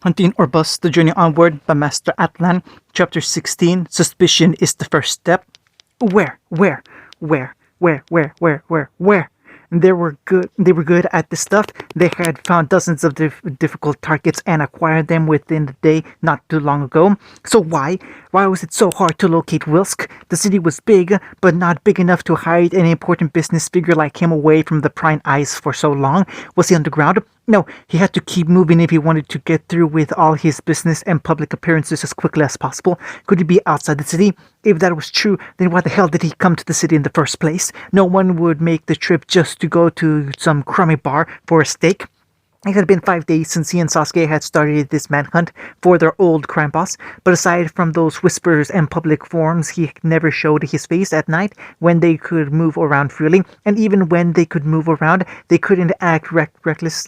Hunting or Bust, The Journey Onward by Master Atlan, Chapter 16, Suspicion is the First Step. Where? They were good at this stuff. They had found dozens of difficult targets and acquired them within the day not too long ago. So why? Why was it so hard to locate Wilsk? The city was big, but not big enough to hide an important business figure like him away from the prying eyes for so long. Was he underground? No, he had to keep moving if he wanted to get through with all his business and public appearances as quickly as possible. Could he be outside the city? If that was true, then why the hell did he come to the city in the first place? No one would make the trip just to go to some crummy bar for a steak. It had been 5 days since he and Sasuke had started this manhunt for their old crime boss, but aside from those whispers and public forums, he never showed his face at night when they could move around freely, and even when they could move around, they couldn't act reckless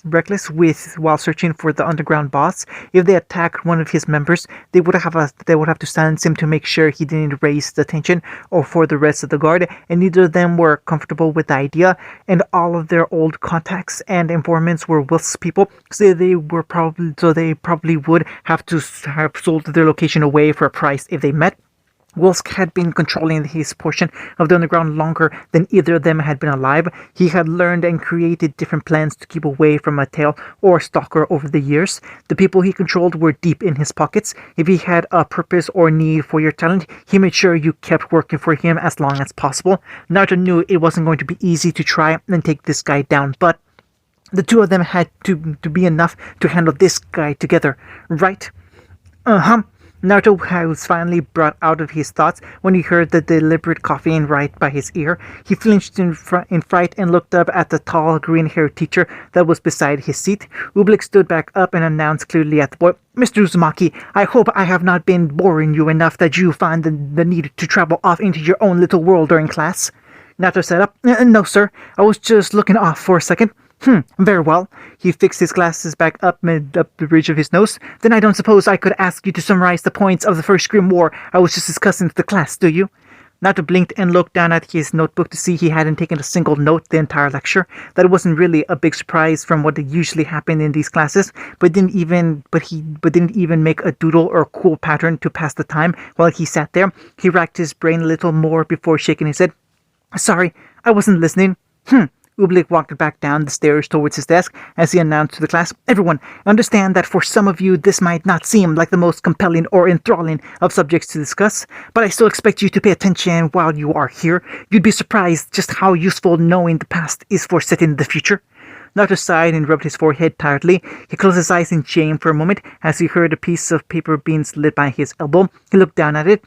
while searching for the underground boss. If they attacked one of his members, they would have to silence him to make sure he didn't raise the tension or for the rest of the guard, and neither of them were comfortable with the idea, and all of their old contacts and informants were Wilsk's people, so they probably would have to have sold their location away for a price if they met. Wilsk had been controlling his portion of the underground longer than either of them had been alive. He had learned and created different plans to keep away from a tail or stalker over the years. The people he controlled were deep in his pockets. If he had a purpose or need for your talent, he made sure you kept working for him as long as possible. Naruto knew it wasn't going to be easy to try and take this guy down, but the two of them had to be enough to handle this guy together, right? Naruto was finally brought out of his thoughts when he heard the deliberate coughing right by his ear. He flinched in fright and looked up at the tall, green-haired teacher that was beside his seat. Ublik stood back up and announced clearly at the boy, "Mr. Uzumaki, I hope I have not been boring you enough that you find the need to travel off into your own little world during class." Naruto sat up. "No, sir. I was just looking off for a second." Very well." He fixed his glasses back up the bridge of his nose. "Then I don't suppose I could ask you to summarize the points of the first Grim War I was just discussing to the class, do you?" Naruto blinked and looked down at his notebook to see he hadn't taken a single note the entire lecture. That wasn't really a big surprise from what usually happened in these classes, but didn't even make a doodle or cool pattern to pass the time while he sat there. He racked his brain a little more before shaking his head. "Sorry, I wasn't listening." Ublik walked back down the stairs towards his desk as he announced to the class, "Everyone, understand that for some of you this might not seem like the most compelling or enthralling of subjects to discuss, but I still expect you to pay attention while you are here. You'd be surprised just how useful knowing the past is for setting the future." Naruto sighed and rubbed his forehead tiredly. He closed his eyes in shame for a moment as he heard a piece of paper being slid by his elbow. He looked down at it.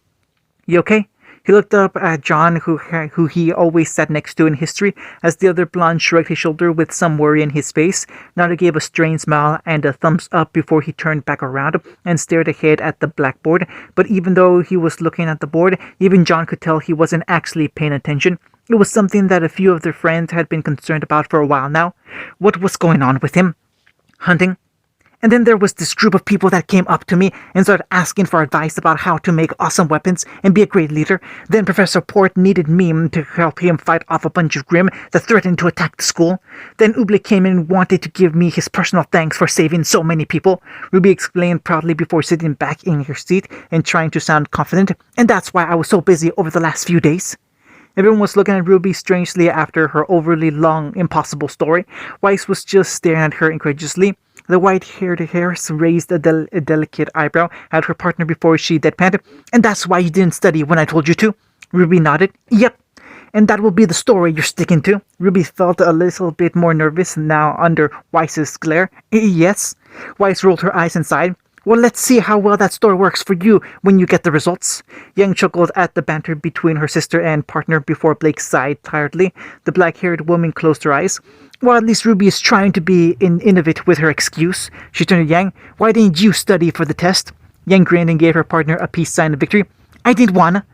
"You okay?" He looked up at John, who he always sat next to in history, as the other blonde shrugged his shoulder with some worry in his face. Naruto gave a strange smile and a thumbs up before he turned back around and stared ahead at the blackboard. But even though he was looking at the board, even John could tell he wasn't actually paying attention. It was something that a few of their friends had been concerned about for a while now. What was going on with him? Hunting? And then there was this group of people that came up to me and started asking for advice about how to make awesome weapons and be a great leader. Then Professor Port needed me to help him fight off a bunch of Grimm that threatened to attack the school. Then Ublik came in and wanted to give me his personal thanks for saving so many people. Ruby explained proudly before sitting back in her seat and trying to sound confident. And that's why I was so busy over the last few days. Everyone was looking at Ruby strangely after her overly long, impossible story. Weiss was just staring at her incredulously. The white-haired hairs raised a delicate eyebrow at her partner before she deadpanned. "And that's why you didn't study when I told you to?" Ruby nodded. "Yep. And that will be the story you're sticking to." Ruby felt a little bit more nervous now under Weiss's glare. "Yes." Weiss rolled her eyes and sighed. "Well, let's see how well that story works for you when you get the results." Yang chuckled at the banter between her sister and partner before Blake sighed tiredly. The black-haired woman closed her eyes. "Well, at least Ruby is trying to be innovative with her excuse." She turned to Yang. "Why didn't you study for the test?" Yang grinned and gave her partner a peace sign of victory. "I didn't wanna."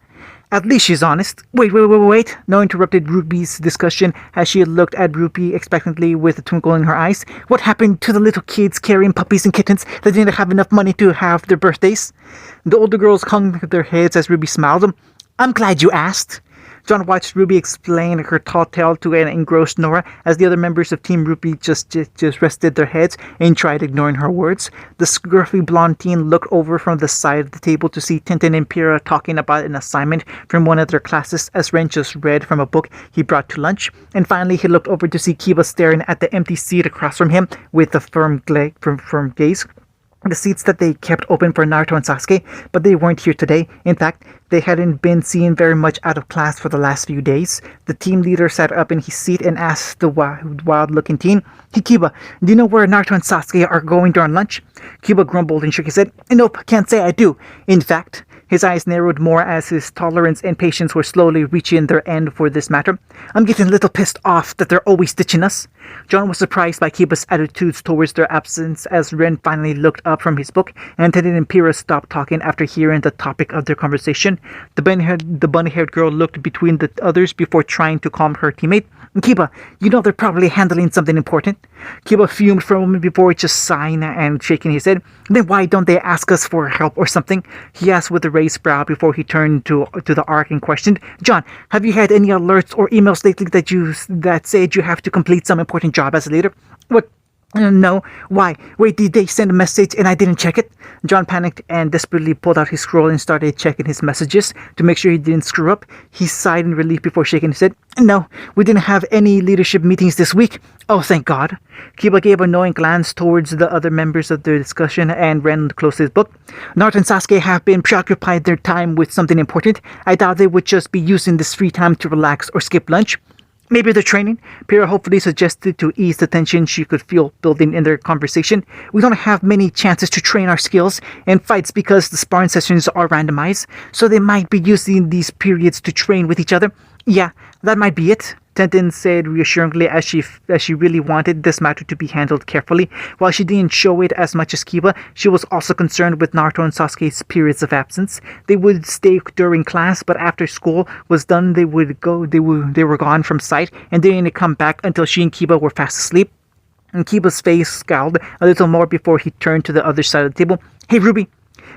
"At least she's honest." Wait. No interrupted Ruby's discussion as she looked at Ruby expectantly with a twinkle in her eyes. "What happened to the little kids carrying puppies and kittens that didn't have enough money to have their birthdays?" The older girls hung their heads as Ruby smiled. "I'm glad you asked." John watched Ruby explain her tall tale to an engrossed Nora as the other members of Team Ruby just rested their heads and tried ignoring her words. The scruffy blonde teen looked over from the side of the table to see Tintin and Pyrrha talking about an assignment from one of their classes as Ren just read from a book he brought to lunch. And finally, he looked over to see Kiba staring at the empty seat across from him with a firm gaze. The seats that they kept open for Naruto and Sasuke, but they weren't here today. In fact, they hadn't been seen very much out of class for the last few days. The team leader sat up in his seat and asked the wild-looking teen, "Hey Kiba, do you know where Naruto and Sasuke are going during lunch?" Kiba grumbled and shook his head. "Nope, can't say I do. In fact," his eyes narrowed more as his tolerance and patience were slowly reaching their end for this matter, "I'm getting a little pissed off that they're always ditching us." John was surprised by Kiba's attitudes towards their absence as Ren finally looked up from his book and Teddy and Pyrrha stopped talking after hearing the topic of their conversation. The bunny-haired girl looked between the others before trying to calm her teammate. "Kiba, you know they're probably handling something important." Kiba fumed for a moment before just sighing and shaking his head. "Then why don't they ask us for help or something?" he asked with a raised brow before he turned to the ARC and questioned, "John, have you had any alerts or emails lately that said you have to complete some important job as a leader?" "What? No. Why? Wait, did they send a message and I didn't check it?" John panicked and desperately pulled out his scroll and started checking his messages to make sure he didn't screw up. He sighed in relief before shaking his head. "No, we didn't have any leadership meetings this week." "Oh, thank God." Kiba gave a knowing glance towards the other members of the discussion and Ren closed his book. "Naruto and Sasuke have been preoccupied their time with something important. I doubt they would just be using this free time to relax or skip lunch." "Maybe they're training," Pyrrha hopefully suggested to ease the tension she could feel building in their conversation. "We don't have many chances to train our skills and fights because the sparring sessions are randomized, so they might be using these periods to train with each other." "Yeah, that might be it," Tenten said reassuringly as she really wanted this matter to be handled carefully. While she didn't show it as much as Kiba, she was also concerned with Naruto and Sasuke's periods of absence. They would stay during class, but after school was done, they were gone from sight and didn't come back until she and Kiba were fast asleep. And Kiba's face scowled a little more before he turned to the other side of the table. "Hey, Ruby,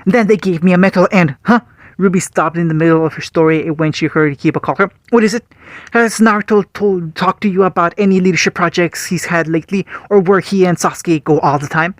then they gave me a metal and, huh?" Ruby stopped in the middle of her story when she heard Kiba call her. "What is it? Has Naruto talked to you about any leadership projects he's had lately, or where he and Sasuke go all the time?"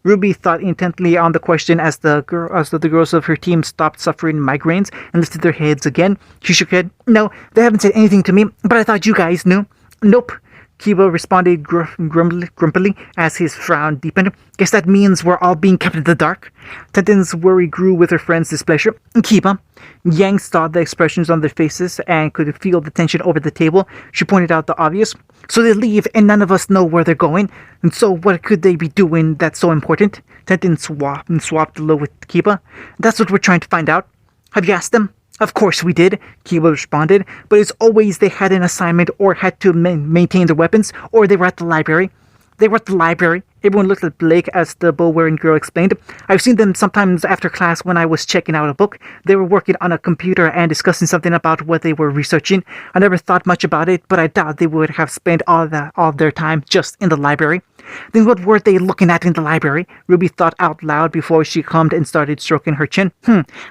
Ruby thought intently on the question as the girls of her team stopped suffering migraines and lifted their heads again. She shook her head. "No, they haven't said anything to me, but I thought you guys knew." "Nope." Kiba responded grumpily as his frown deepened. "Guess that means we're all being kept in the dark." Tenten's worry grew with her friend's displeasure. "Kiba." Yang saw the expressions on their faces and could feel the tension over the table. She pointed out the obvious. "So they leave and none of us know where they're going. And so what could they be doing that's so important?" Tenten swapped low with Kiba. "That's what we're trying to find out." "Have you asked them?" "Of course we did," Kiba responded, "but it's always they had an assignment or had to maintain their weapons, or they were at the library." "They were at the library." Everyone looked at Blake as the bow-wearing girl explained. "I've seen them sometimes after class when I was checking out a book. They were working on a computer and discussing something about what they were researching. I never thought much about it, but I doubt they would have spent all of their time just in the library." "Then what were they looking at in the library?" Ruby thought out loud before she calmed and started stroking her chin.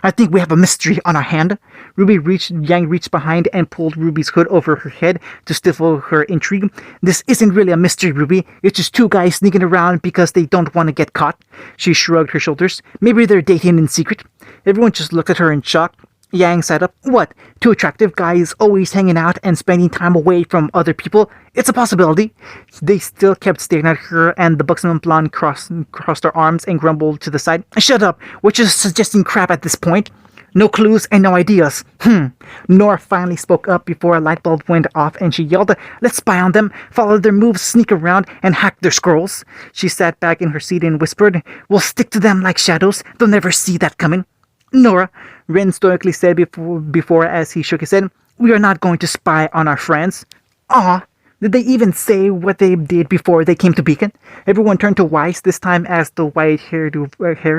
I think we have a mystery on our hand." Yang reached behind and pulled Ruby's hood over her head to stifle her intrigue. "This isn't really a mystery, Ruby. It's just two guys sneaking around because they don't want to get caught." She shrugged her shoulders. "Maybe they're dating in secret." Everyone just looked at her in shock. Yang sat up. "What? Two attractive guys always hanging out and spending time away from other people? It's a possibility." They still kept staring at her, and the buxom blonde crossed her arms and grumbled to the side. "Shut up. We're just suggesting crap at this point. No clues and no ideas." Nora finally spoke up before a light bulb went off and she yelled, "Let's spy on them, follow their moves, sneak around, and hack their scrolls." She sat back in her seat and whispered, "We'll stick to them like shadows. They'll never see that coming." "Nora," Ren stoically said before as he shook his head, "we are not going to spy on our friends." "Aw, did they even say what they did before they came to Beacon?" Everyone turned to Weiss this time as the white-haired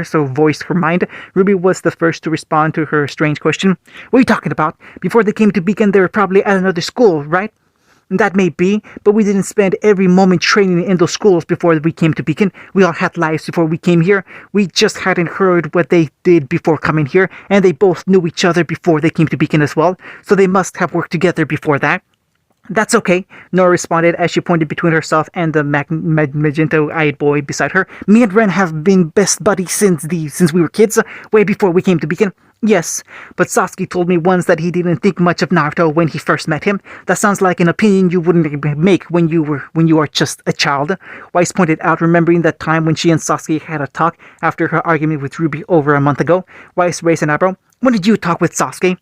so voiced her mind. Ruby was the first to respond to her strange question. "What are you talking about? Before they came to Beacon, they were probably at another school, right?" That may be, but we didn't spend every moment training in those schools before we came to Beacon. We all had lives before we came here. We just hadn't heard what they did before coming here, and they both knew each other before they came to Beacon as well, so they must have worked together before that. That's okay, Nora responded as she pointed between herself and the magenta-eyed boy beside her. Me and Ren have been best buddies since we were kids, way before we came to Beacon. Yes, but Sasuke told me once that he didn't think much of Naruto when he first met him. That sounds like an opinion you wouldn't make when you are just a child. Weiss pointed out, remembering that time when she and Sasuke had a talk after her argument with Ruby over a month ago. Weiss raised an eyebrow. When did you talk with Sasuke?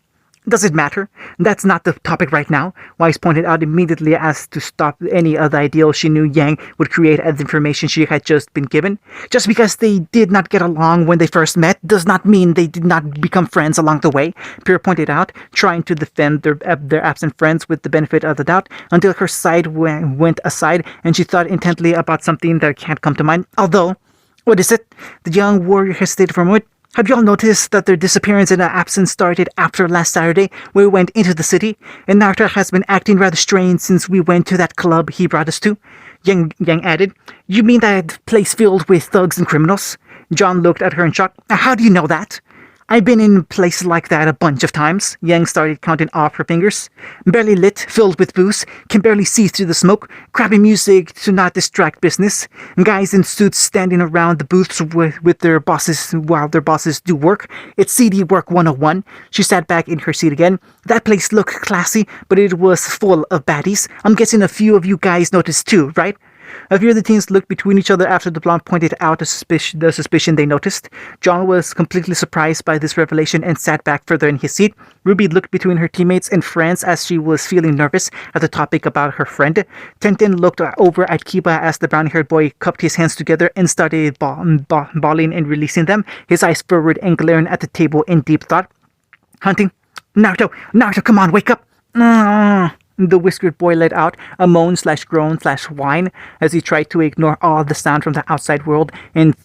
Does it matter? That's not the topic right now, Weiss pointed out immediately as to stop any other ideal she knew Yang would create as the information she had just been given. Just because they did not get along when they first met does not mean they did not become friends along the way, Pierre pointed out, trying to defend their absent friends with the benefit of the doubt, until her side went aside and she thought intently about something that can't come to mind. Although, what is it? The young warrior hesitated for a moment. Have y'all noticed that their disappearance and absence started after last Saturday when we went into the city? And Naruto has been acting rather strange since we went to that club he brought us to. Yang added, You mean that place filled with thugs and criminals? John looked at her in shock. How do you know that? I've been in places like that a bunch of times. Yang started counting off her fingers. Barely lit, filled with booze, can barely see through the smoke, crappy music to not distract business, guys in suits standing around the booths with their bosses while their bosses do work. It's CD work 101. She sat back in her seat again. That place looked classy, but it was full of baddies. I'm guessing a few of you guys noticed too, right? A few of the teens looked between each other after the blonde pointed out the suspicion they noticed. John was completely surprised by this revelation and sat back further in his seat. Ruby looked between her teammates and friends as she was feeling nervous at the topic about her friend. Tenten looked over at Kiba as the brown-haired boy cupped his hands together and started bawling and releasing them, his eyes forward and glaring at the table in deep thought. Hunting? Naruto, come on, wake up! The whiskered boy let out a moan/groan/whine as he tried to ignore all the sound from the outside world and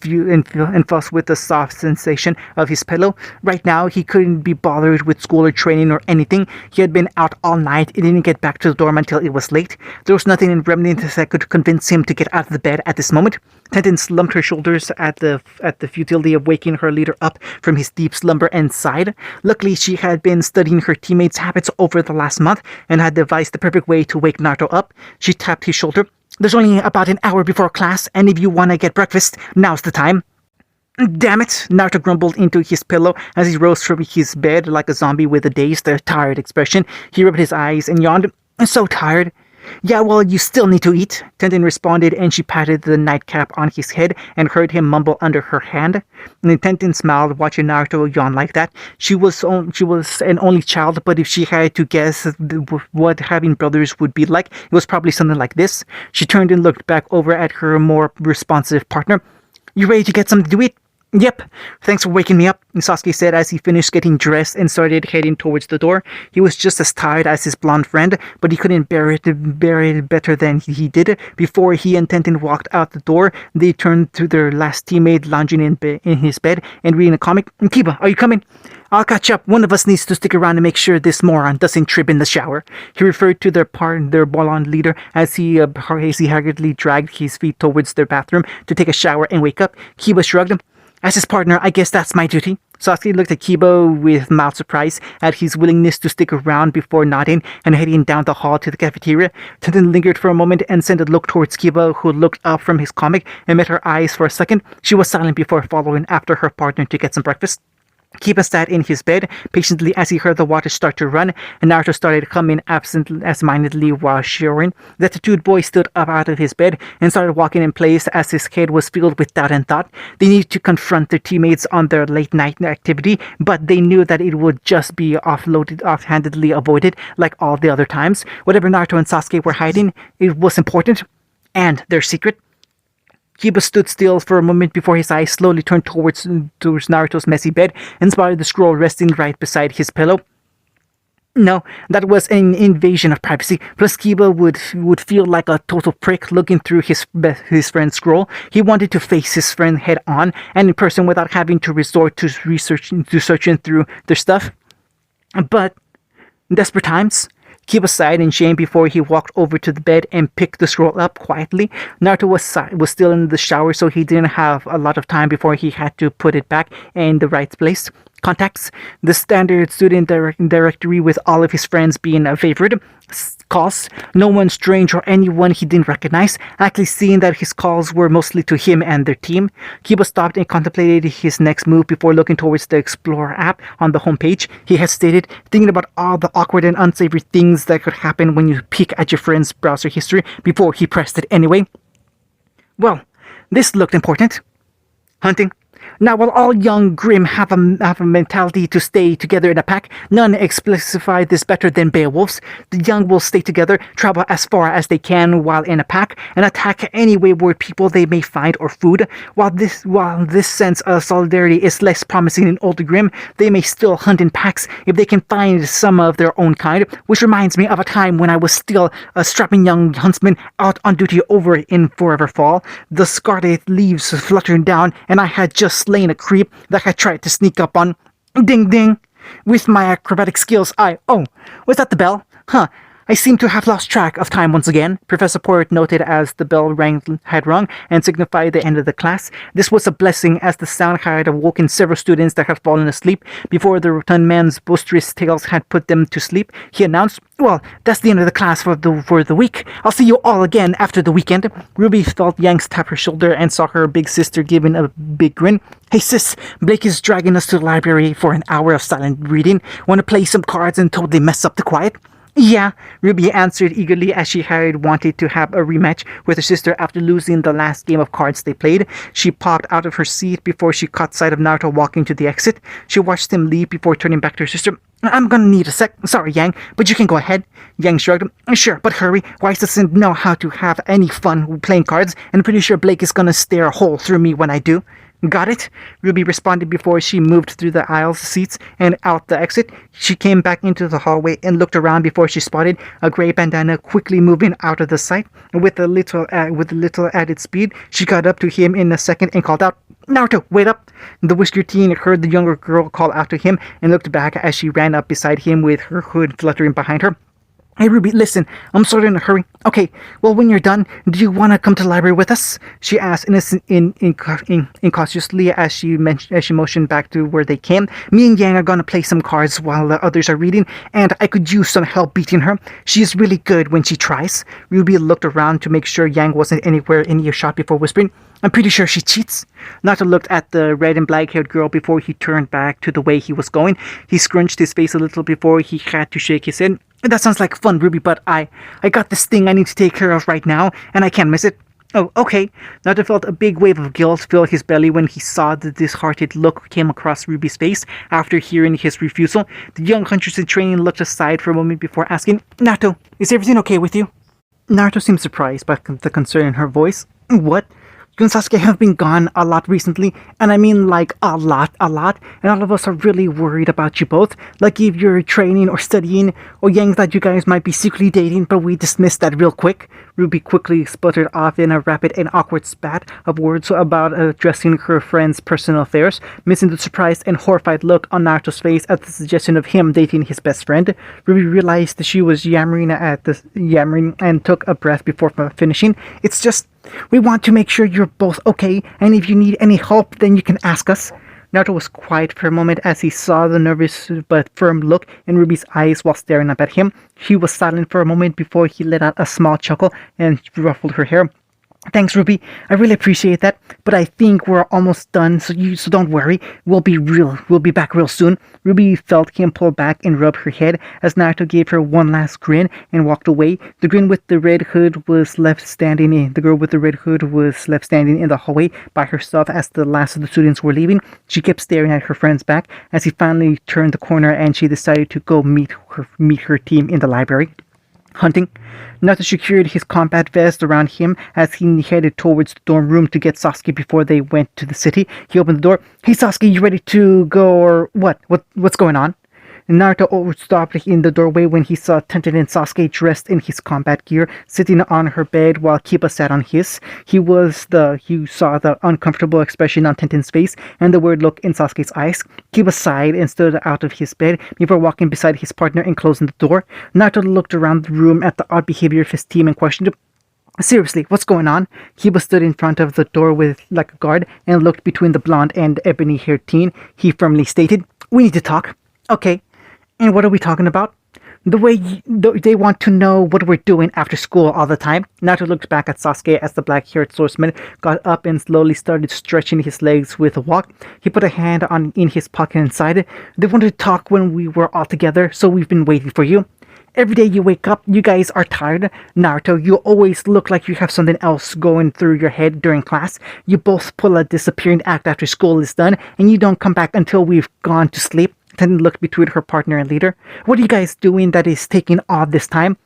fuss with the soft sensation of his pillow. Right now, he couldn't be bothered with school or training or anything. He had been out all night and didn't get back to the dorm until it was late. There was nothing in remnants that could convince him to get out of the bed at this moment. Tenten slumped her shoulders at the futility of waking her leader up from his deep slumber and sighed. Luckily, she had been studying her teammates' habits over the last month and had devised the perfect way to wake Naruto up. She tapped his shoulder. There's only about an hour before class, and if you want to get breakfast, now's the time. Damn it, Naruto grumbled into his pillow as he rose from his bed like a zombie with a dazed, tired expression. He rubbed his eyes and yawned. I'm so tired. Yeah, well, you still need to eat, Tenten responded, and she patted the nightcap on his head and heard him mumble under her hand. And Tenten smiled, watching Naruto yawn like that. She was an only child, but if she had to guess what having brothers would be like, it was probably something like this. She turned and looked back over at her more responsive partner. You ready to get something to eat? Yep, thanks for waking me up, Sasuke said as he finished getting dressed and started heading towards the door. He was just as tired as his blonde friend, but he couldn't bear it better than he did. Before he and Tenten walked out the door, they turned to their last teammate lounging in his bed and reading a comic. Kiba, are you coming? I'll catch up. One of us needs to stick around and make sure this moron doesn't trip in the shower. He referred to their blonde leader as he haggardly dragged his feet towards their bathroom to take a shower and wake up. Kiba shrugged. As his partner, I guess that's my duty. Sasuke looked at Kiba with mild surprise at his willingness to stick around before nodding and heading down the hall to the cafeteria. Tenten lingered for a moment and sent a look towards Kiba, who looked up from his comic and met her eyes for a second. She was silent before following after her partner to get some breakfast. Kiba sat in his bed patiently as he heard the water start to run, and Naruto started humming absent-mindedly while showering. The tattooed boy stood up out of his bed and started walking in place as his head was filled with doubt and thought. They needed to confront their teammates on their late-night activity, but they knew that it would just be offhandedly avoided like all the other times. Whatever Naruto and Sasuke were hiding, it was important, and their secret. Kiba stood still for a moment before his eyes slowly turned towards Naruto's messy bed and spotted the scroll resting right beside his pillow. No, that was an invasion of privacy. Plus, Kiba would feel like a total prick looking through his friend's scroll. He wanted to face his friend head on and in person without having to resort to searching through their stuff. But in desperate times, Kiba sighed in shame before he walked over to the bed and picked the scroll up quietly. Naruto was still in the shower, so he didn't have a lot of time before he had to put it back in the right place. Contacts: the standard student directory with all of his friends being a favorite. Calls: no one strange or anyone he didn't recognize, actually seeing that his calls were mostly to him and their team. Kiba stopped and contemplated his next move before looking towards the Explorer app on the homepage. He hesitated, thinking about all the awkward and unsavory things that could happen when you peek at your friend's browser history before he pressed it anyway. Well, this looked important. Hunting. Now, while all young Grimm have a mentality to stay together in a pack, none exemplify this better than Beowulfs. The young will stay together, travel as far as they can while in a pack, and attack any wayward people they may find or food. While this sense of solidarity is less promising in older Grimm, they may still hunt in packs if they can find some of their own kind, which reminds me of a time when I was still a strapping young huntsman out on duty over in Forever Fall. The scarlet leaves fluttering down, and I had just slain a creep that had tried to sneak up on. Ding ding! With my acrobatic skills, oh, was that the bell? Huh. I seem to have lost track of time once again, Professor Port noted as the bell had rung and signified the end of the class. This was a blessing, as the sound had awoken several students that had fallen asleep before the rotund man's boisterous tales had put them to sleep. He announced, well, that's the end of the class for the week. I'll see you all again after the weekend. Ruby felt Yang's tap her shoulder and saw her big sister giving a big grin. Hey sis, Blake is dragging us to the library for an hour of silent reading. Want to play some cards and totally mess up the quiet? Yeah, Ruby answered eagerly, as she had wanted to have a rematch with her sister after losing the last game of cards they played. She popped out of her seat before she caught sight of Naruto walking to the exit. She watched him leave before turning back to her sister. I'm gonna need a sec. Sorry, Yang, but you can go ahead. Yang shrugged. Sure, but hurry. Weiss doesn't know how to have any fun playing cards, and I'm pretty sure Blake is gonna stare a hole through me when I do. Got it? Ruby responded before she moved through the aisles, seats, and out the exit. She came back into the hallway and looked around before she spotted a gray bandana quickly moving out of the sight. With a little added speed, she got up to him in a second and called out, Naruto, wait up! The whiskered teen heard the younger girl call out to him and looked back as she ran up beside him with her hood fluttering behind her. Hey Ruby, listen, I'm sort of in a hurry. Okay, well, when you're done, do you want to come to the library with us? She asked incautiously as she motioned back to where they came. Me and Yang are going to play some cards while the others are reading, and I could use some help beating her. She is really good when she tries. Ruby looked around to make sure Yang wasn't anywhere in earshot before whispering, I'm pretty sure she cheats. Naruto looked at the red and black-haired girl before he turned back to the way he was going. He scrunched his face a little before he had to shake his head. That sounds like fun, Ruby, but I got this thing I need to take care of right now, and I can't miss it. Oh, okay. Naruto felt a big wave of guilt fill his belly when he saw the disheartened look came across Ruby's face after hearing his refusal. The young hunters in training looked aside for a moment before asking, Naruto, is everything okay with you? Naruto seemed surprised by the concern in her voice. What? You and Sasuke have been gone a lot recently, and I mean like a lot, and all of us are really worried about you both, like if you're training or studying, or Yang thought you guys might be secretly dating, but we dismissed that real quick. Ruby quickly sputtered off in a rapid and awkward spat of words about addressing her friend's personal affairs, missing the surprised and horrified look on Naruto's face at the suggestion of him dating his best friend. Ruby realized that she was yammering and took a breath before finishing. It's just, we want to make sure you're both okay, and if you need any help, then you can ask us. Naruto was quiet for a moment as he saw the nervous but firm look in Ruby's eyes while staring up at him. He was silent for a moment before he let out a small chuckle and ruffled her hair. Thanks, Ruby. I really appreciate that, but I think we're almost done, so don't worry. We'll be back real soon. Ruby felt him pull back and rub her head as Naruto gave her one last grin and walked away. The girl with the red hood was left standing in the hallway by herself as the last of the students were leaving. She kept staring at her friend's back as he finally turned the corner and she decided to go meet her team in the library. Hunting. Naruto secured his combat vest around him as he headed towards the dorm room to get Sasuke before they went to the city. He opened the door. Hey Sasuke, you ready to go or what? What's going on? Naruto stopped in the doorway when he saw Tenten and Sasuke dressed in his combat gear, sitting on her bed while Kiba sat on his. He saw the uncomfortable expression on Tenten's face and the worried look in Sasuke's eyes. Kiba sighed and stood out of his bed before walking beside his partner and closing the door. Naruto looked around the room at the odd behavior of his team and questioned, "Seriously, what's going on?" Kiba stood in front of the door like a guard and looked between the blonde and ebony-haired teen. He firmly stated, "We need to talk." "Okay, and what are we talking about?" They want to know what we're doing after school all the time." Naruto looked back at Sasuke as the black-haired swordsman got up and slowly started stretching his legs with a walk. He put a hand in his pocket and sighed. "They wanted to talk when we were all together, so we've been waiting for you. Every day you wake up, you guys are tired. Naruto, you always look like you have something else going through your head during class. You both pull a disappearing act after school is done, and you don't come back until we've gone to sleep." Then looked between her partner and leader. "What are you guys doing that is taking all this time?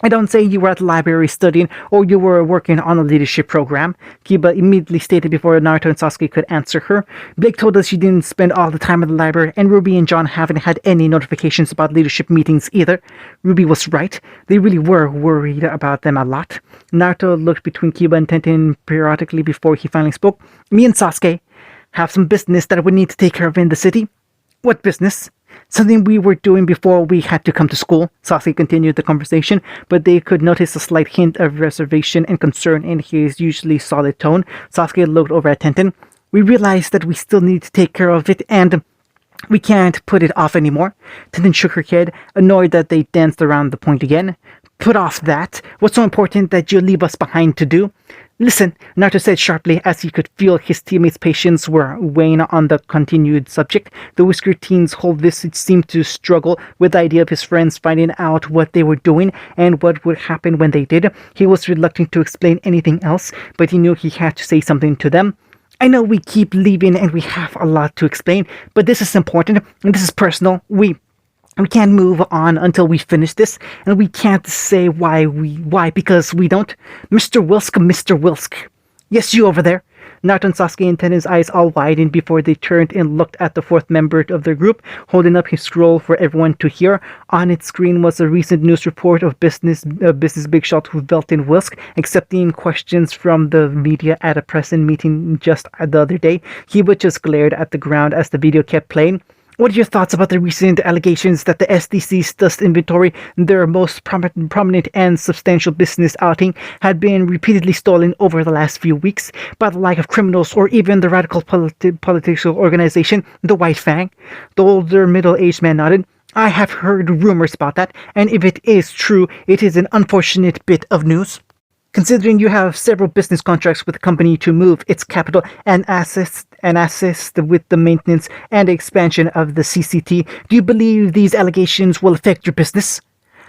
I don't say you were at the library studying or you were working on a leadership program," Kiba immediately stated before Naruto and Sasuke could answer her. "Blake told us you didn't spend all the time at the library, and Ruby and John haven't had any notifications about leadership meetings either." Ruby was right. They really were worried about them a lot. Naruto looked between Kiba and Tenten periodically before he finally spoke. "Me and Sasuke have some business that we need to take care of in the city." "What business?" "Something we were doing before we had to come to school." Sasuke continued the conversation, but they could notice a slight hint of reservation and concern in his usually solid tone. Sasuke looked over at Tenten. "We realized that we still need to take care of it, and we can't put it off anymore." Tenten shook her head, annoyed that they danced around the point again. "Put off that? What's so important that you leave us behind to do?" "Listen," Naruto said sharply as he could feel his teammates' patience were weighing on the continued subject. The whiskered teen's whole visage seemed to struggle with the idea of his friends finding out what they were doing and what would happen when they did. He was reluctant to explain anything else, but he knew he had to say something to them. "I know we keep leaving and we have a lot to explain, but this is important and this is personal. We can't move on until we finish this, and we can't say why because we don't. Mr. Wilsk. Yes, you over there." Naruto and Sasuke and Tenten's eyes all widened before they turned and looked at the fourth member of their group, holding up his scroll for everyone to hear. On its screen was a recent news report of business big shot who Velton Wilsk, accepting questions from the media at a press meeting just the other day. He just glared at the ground as the video kept playing. "What are your thoughts about the recent allegations that the SDC's dust inventory, their most prominent and substantial business outing, had been repeatedly stolen over the last few weeks by the like of criminals or even the radical political organization, the White Fang?" The older middle-aged man nodded. "I have heard rumors about that, and if it is true, it is an unfortunate bit of news. Considering you have several business contracts with the company to move its capital and assist with the maintenance and expansion of the CCT, do you believe these allegations will affect your business?"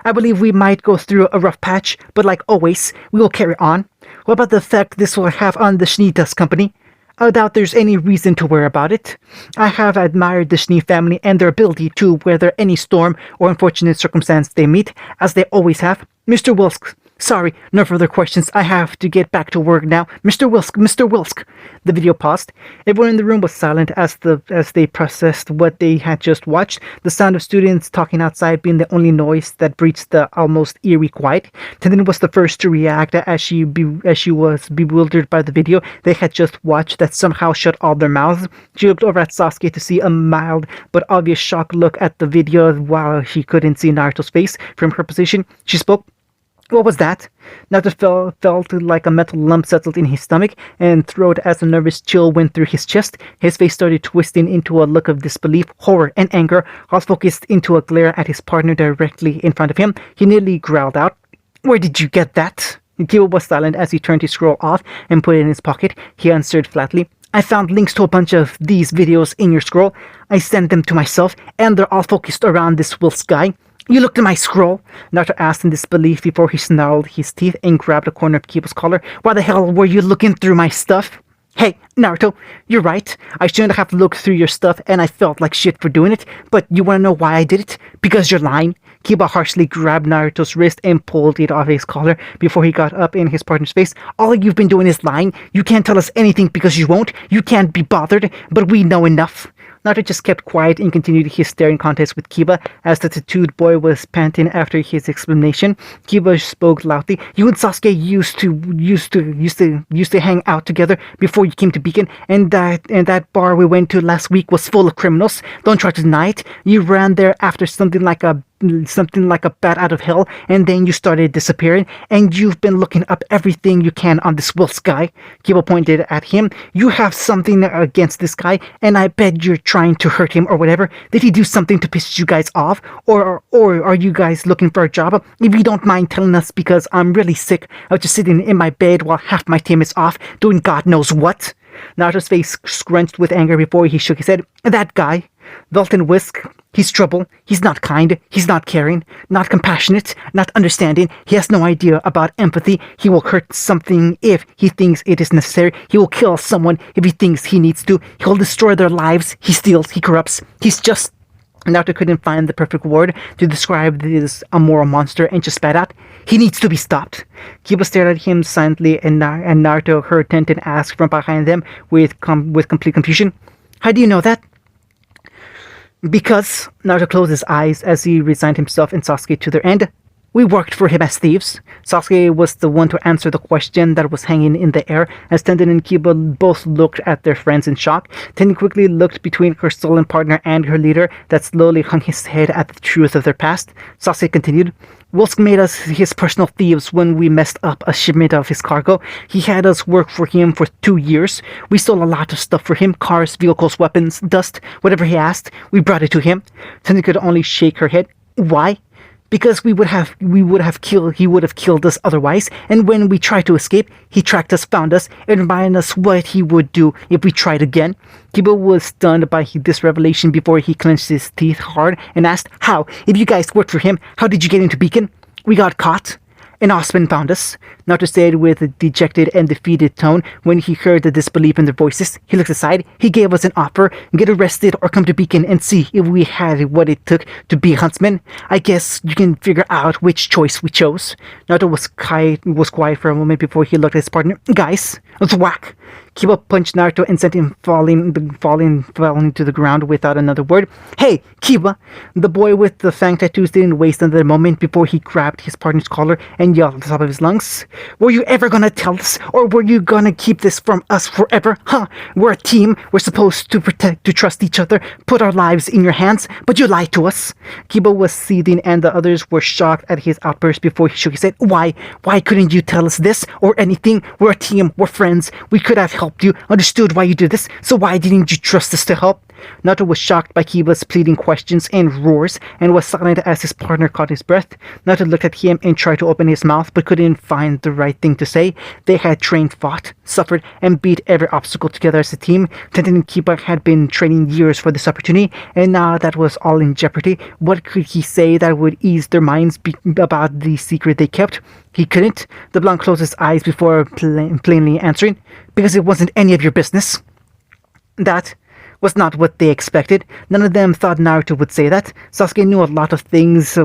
"I believe we might go through a rough patch, but like always, we will carry on." "What about the effect this will have on the Schnee Dust Company?" "I doubt there's any reason to worry about it. I have admired the Schnee family and their ability to weather any storm or unfortunate circumstance they meet, as they always have. Mr. Wilsk, sorry, no further questions. I have to get back to work now. Mr. Wilsk. The video paused. Everyone in the room was silent as they processed what they had just watched, the sound of students talking outside being the only noise that breached the almost eerie quiet. Tenden was the first to react as she was bewildered by the video they had just watched that somehow shut all their mouths. She looked over at Sasuke to see a mild but obvious shock look at the video while she couldn't see Naruto's face from her position. She spoke. "What was that?" Naruto felt like a metal lump settled in his stomach and throat as a nervous chill went through his chest. His face started twisting into a look of disbelief, horror, and anger, all focused into a glare at his partner directly in front of him. He nearly growled out, "Where did you get that?" Kiba was silent as he turned his scroll off and put it in his pocket. He answered flatly, "I found links to a bunch of these videos in your scroll. I sent them to myself, and they're all focused around this Wills guy." "You looked at my scroll?" Naruto asked in disbelief before he snarled his teeth and grabbed a corner of Kiba's collar. "Why the hell were you looking through my stuff?" "Hey, Naruto, you're right. I shouldn't have looked through your stuff, and I felt like shit for doing it. But you wanna know why I did it? Because you're lying." Kiba harshly grabbed Naruto's wrist and pulled it off his collar before he got up in his partner's face. "All you've been doing is lying. You can't tell us anything because you won't. You can't be bothered, but we know enough." Naruto just kept quiet and continued his staring contest with Kiba. As the tattooed boy was panting after his explanation, Kiba spoke loudly. "You and Sasuke used to hang out together before you came to Beacon, and that bar we went to last week was full of criminals. Don't try to deny it. You ran there after something like a bat out of hell, and then you started disappearing, and you've been looking up everything you can on this Wolf's guy." Kiba pointed at him. "You have something against this guy, and I bet you're trying to hurt him or whatever. Did he do something to piss you guys off? Or are you guys looking for a job? If you don't mind telling us, because I'm really sick of just sitting in my bed while half my team is off doing God knows what." Naruto's face scrunched with anger before he shook his head. "That guy, Velton Whisk, he's trouble. He's not kind. He's not caring. Not compassionate. Not understanding. He has no idea about empathy. He will hurt something if he thinks it is necessary. He will kill someone if he thinks he needs to. He'll destroy their lives. He steals. He corrupts. He's just..." Naruto couldn't find the perfect word to describe this immoral monster and just spat out, "He needs to be stopped." Kiba stared at him silently, and Naruto heard Tenten ask from behind them with complete confusion, "How do you know that?" "Because," Naruto closed his eyes as he resigned himself and Sasuke to their end, "we worked for him as thieves." Sasuke was the one to answer the question that was hanging in the air as Tenten and Kiba both looked at their friends in shock. Tenten quickly looked between her stolen partner and her leader that slowly hung his head at the truth of their past. Sasuke continued, "Wolsk made us his personal thieves when we messed up a shipment of his cargo. He had us work for him for 2 years. We stole a lot of stuff for him, cars, vehicles, weapons, dust, whatever he asked. We brought it to him." Tenten could only shake her head. "Why?" "Because he would have killed us otherwise, and when we tried to escape, he tracked us, found us, and reminded us what he would do if we tried again." Kiba was stunned by this revelation before he clenched his teeth hard and asked, "How? If you guys worked for him, how did you get into Beacon?" "We got caught. And Osman found us," Naruto said with a dejected and defeated tone. When he heard the disbelief in their voices, he looked aside. "He gave us an offer: get arrested or come to Beacon and see if we had what it took to be huntsmen. I guess you can figure out which choice we chose." Naruto was quiet for a moment before he looked at his partner. "Guys, thwack!" Kiba punched Naruto and sent him falling to the ground without another word. "Hey, Kiba!" The boy with the fang tattoos didn't waste another moment before he grabbed his partner's collar and yelled at the top of his lungs. "Were you ever gonna tell us, or were you gonna keep this from us forever? Huh? We're a team. We're supposed to protect, to trust each other, put our lives in your hands, but you lied to us." Kiba was seething, and the others were shocked at his outburst before he shook his head. Why couldn't you tell us this, or anything? We're a team. We're friends. We could have helped you, understood why you did this, so why didn't you trust us to help?" Naruto was shocked by Kiba's pleading questions and roars, and was silent as his partner caught his breath. Naruto looked at him and tried to open his mouth, but couldn't find the right thing to say. They had trained, fought, suffered, and beat every obstacle together as a team. Tenten and Kiba had been training years for this opportunity, and now that was all in jeopardy. What could he say that would ease their minds about the secret they kept? He couldn't. The blonde closed his eyes before plainly answering, "Because it wasn't any of your business." That was not what they expected. None of them thought Naruto would say that. Sasuke knew a lot of things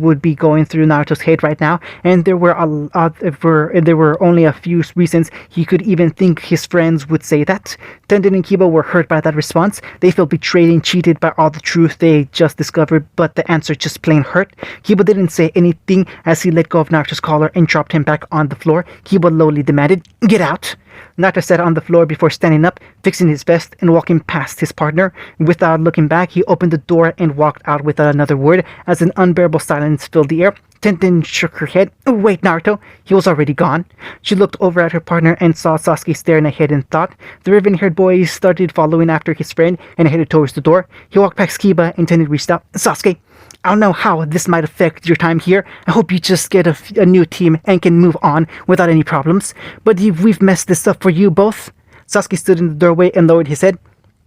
would be going through Naruto's head right now, and there were only a few reasons he could even think his friends would say that. Tenten and Kiba were hurt by that response. They felt betrayed and cheated by all the truth they just discovered, but the answer just plain hurt. Kiba didn't say anything as he let go of Naruto's collar and dropped him back on the floor. Kiba lowly demanded, "Get out!" Naruto sat on the floor before standing up, fixing his vest, and walking past his partner. Without looking back, he opened the door and walked out without another word as an unbearable silence filled the air. Tenten shook her head. "Wait, Naruto." He was already gone. She looked over at her partner and saw Sasuke staring ahead in thought. The ribbon-haired boy started following after his friend and headed towards the door. He walked past Kiba and Tenten reached out. "Sasuke, I don't know how this might affect your time here. I hope you just get a new team and can move on without any problems. But if we've messed this up for you both..." Sasuke stood in the doorway and lowered his head.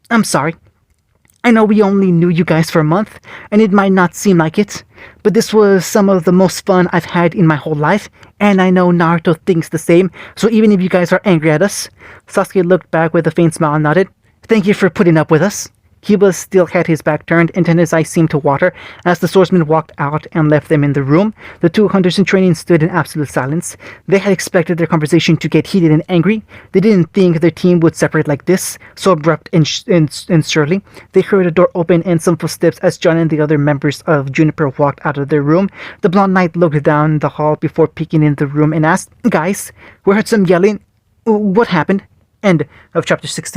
"I'm sorry. I know we only knew you guys for a month, and it might not seem like it, but this was some of the most fun I've had in my whole life, and I know Naruto thinks the same, so even if you guys are angry at us..." Sasuke looked back with a faint smile and nodded. "Thank you for putting up with us." Kiba still had his back turned, and his eyes seemed to water as the swordsman walked out and left them in the room. The two hunters in training stood in absolute silence. They had expected their conversation to get heated and angry. They didn't think their team would separate like this, so abrupt and surly. They heard a door open and some footsteps as John and the other members of Juniper walked out of their room. The blonde knight looked down the hall before peeking in the room and asked, "Guys, we heard some yelling. What happened?" End of chapter 16.